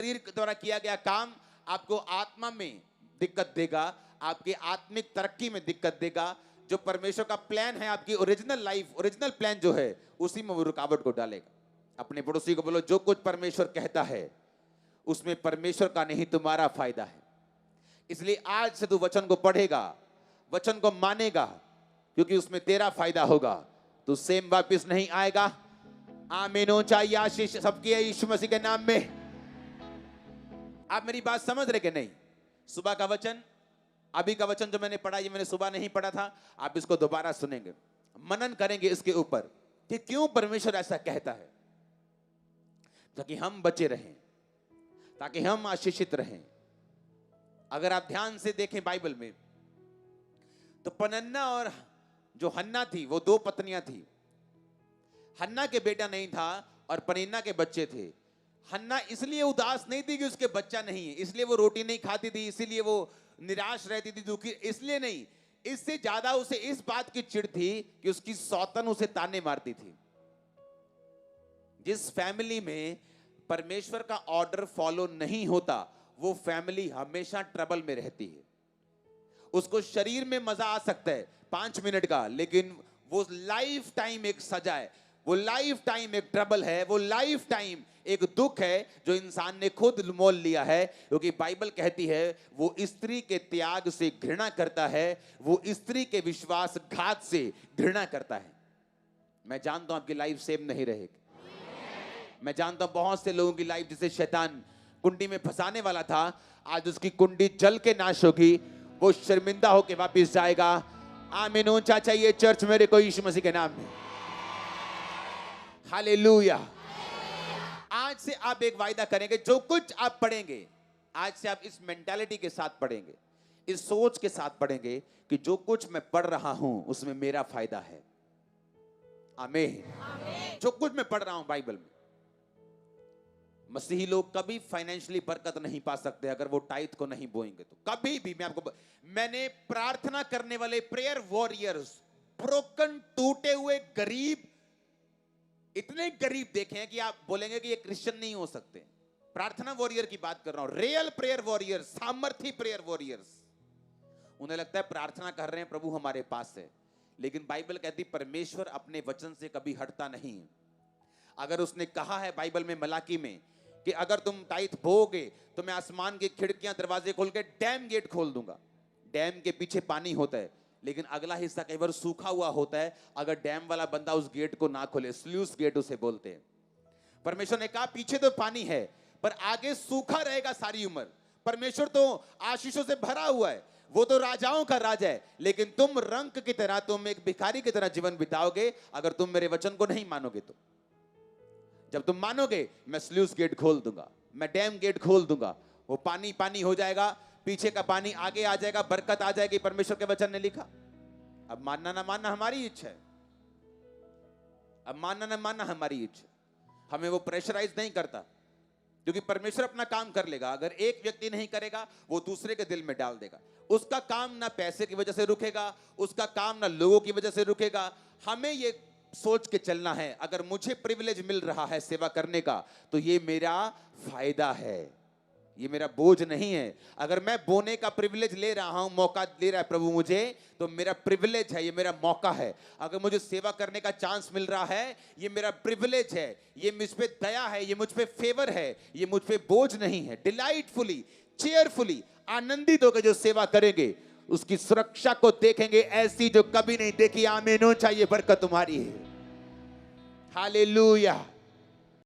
शरीर के द्वारा किया गया काम आपको आत्मा में दिक्कत देगा, आपकी आत्मिक तरक्की में दिक्कत देगा। जो परमेश्वर का प्लान है, आपकी ओरिजिनल लाइफ, ओरिजिनल प्लान जो है, उसी में वो रुकावट को डालेगा। अपने पड़ोसी को बोलो, जो कुछ परमेश्वर कहता है उसमें परमेश्वर का नहीं तुम्हारा फायदा है। इसलिए आज से तू वचन को पढ़ेगा, वचन को मानेगा, क्योंकि उसमें तेरा फायदा होगा। तू सेम वापस नहीं आएगा। आमीन हो चाहिए आशीष सबकी है यीशु मसीह के नाम में। आप मेरी बात समझ रहे कि नहीं? सुबह का वचन, अभी का वचन जो मैंने पढ़ा, ये मैंने सुबह नहीं पढ़ा था, आप इसको दोबारा सुनेंगे, मनन करेंगे इसके ऊपर कि क्यों परमेश्वर ऐसा कहता है, ताकि हम बचे रहें, ताकि हम आशीषित रहें। अगर आप ध्यान से देखें बाइबल में, तो पनन्ना और जो हन्ना थी, वो दो पत्नियां थी। हन्ना के बेटा नहीं था और पनिन्ना के बच्चे थे। हन्ना इसलिए उदास नहीं थी कि उसके बच्चा नहीं है, इसलिए वो रोटी नहीं खाती थी, इसलिए वो निराश रहती थी, दुखी, इसलिए नहीं। इससे ज्यादा उसे इस बात की चिढ़ थी कि उसकी सौतन उसे ताने मारती थी। जिस फैमिली में परमेश्वर का ऑर्डर फॉलो नहीं होता, वो फैमिली हमेशा ट्रबल में रहती है। उसको शरीर में मजा आ सकता है 5 मिनट का, लेकिन वो लाइफ टाइम एक सजा है, वो लाइफ टाइम एक ट्रबल है, वो लाइफ टाइम एक दुख है जो इंसान ने खुद मोल लिया है। क्योंकि बाइबल कहती है वो स्त्री के त्याग से घृणा करता है, वो स्त्री के विश्वासघात से घृणा करता है। मैं जानता हूं आपकी लाइफ सेम नहीं रहेगी। मैं जानता हूं बहुत से लोगों की लाइफ जिसे शैतान कुंडी में फंसाने वाला था, आज उसकी कुंडी जल के नाश होगी, वो शर्मिंदा होकर वापस जाएगा। आमीन ऊंचा चाहिए चर्च मेरे को यीशु मसीह के नाम में। हालेलुया। आज से आप एक वायदा करेंगे, जो कुछ आप पढ़ेंगे आज से आप इस मेंटालिटी के साथ पढ़ेंगे, इस सोच के साथ पढ़ेंगे कि जो कुछ मैं पढ़ रहा हूं उसमें मेरा फायदा है। आमीन। जो कुछ मैं पढ़ रहा हूं बाइबल में, मसीही लोग कभी फाइनेंशियली बरकत नहीं पा सकते अगर वो टाइथ को नहीं बोएंगे। तो कभी भी मैंने प्रार्थना करने वाले प्रेयर वॉरियर्स, ब्रोकन, टूटे हुए गरीब, इतने गरीब देखे हैं कि आप बोलेंगे कि ये क्रिश्चियन नहीं हो सकते। प्रार्थना वॉरियर की बात कर रहा हूं, रियल प्रेयर वॉरियर्स, सामर्थी प्रेयर वॉरियर्स। उन्हें लगता है प्रार्थना कर रहे हैं, प्रभु हमारे पास है, लेकिन बाइबल कहती परमेश्वर अपने वचन से कभी हटता नहीं। अगर उसने कहा है बाइबल में मलाकी में कि अगर तुम टाइथ बोओगे तो मैं आसमान की खिड़कियां दरवाजे खोल के डैम गेट खोल दूंगा। डैम के पीछे पानी होता है, लेकिन अगला हिस्सा कई बार सूखा हुआ होता है। अगर डैम वाला बंदा उस गेट को ना खोले, स्लूस गेट उसे बोलते हैं। परमेश्वर ने कहा पीछे तो पानी है पर आगे सूखा रहेगा सारी उम्र। परमेश्वर तो आशीषों से भरा हुआ है, वो तो राजाओं का राजा है, लेकिन तुम रंक की तरह, तुम एक भिखारी की तरह जीवन बिताओगे अगर तुम मेरे वचन को नहीं मानोगे। तो जब तुम मानोगे, मैं स्लूस गेट खोल दूंगा, मैं डैम गेट खोल दूंगा, वो पानी पानी हो जाएगा, पीछे का पानी आगे आ जाएगा, बरकत आ जाएगी। परमेश्वर के वचन ने लिखा। अब मानना ना मानना हमारी इच्छा है, अब मानना ना मानना हमारी इच्छा। हमें वो प्रेशराइज नहीं करता, क्योंकि परमेश्वर अपना काम कर लेगा। अगर एक व्यक्ति नहीं करेगा, वो दूसरे के दिल में डाल देगा। उसका काम ना पैसे की वजह से रुकेगा, उसका काम ना लोगों की वजह से रुकेगा। हमें ये सोच के चलना है, अगर मुझे प्रिविलेज मिल रहा है सेवा करने का, तो ये मेरा फायदा है, ये मेरा बोझ नहीं है। अगर मैं बोने का प्रिविलेज ले रहा हूं, मौका दे रहा है प्रभु मुझे, तो मेरा प्रिविलेज है, ये मेरा मौका है। अगर मुझे सेवा करने का चांस मिल रहा है, ये मेरा प्रिविलेज है, ये मुझ पे दया है, ये मुझ पे फेवर है, ये मुझ पे बोझ नहीं है। डिलाइटफुली, चेयरफुली, आनंदित होकर जो सेवा करेंगे, उसकी सुरक्षा को देखेंगे ऐसी जो कभी नहीं देखी। आमीन हो चाहिए बरकत तुम्हारी है। हालेलुया।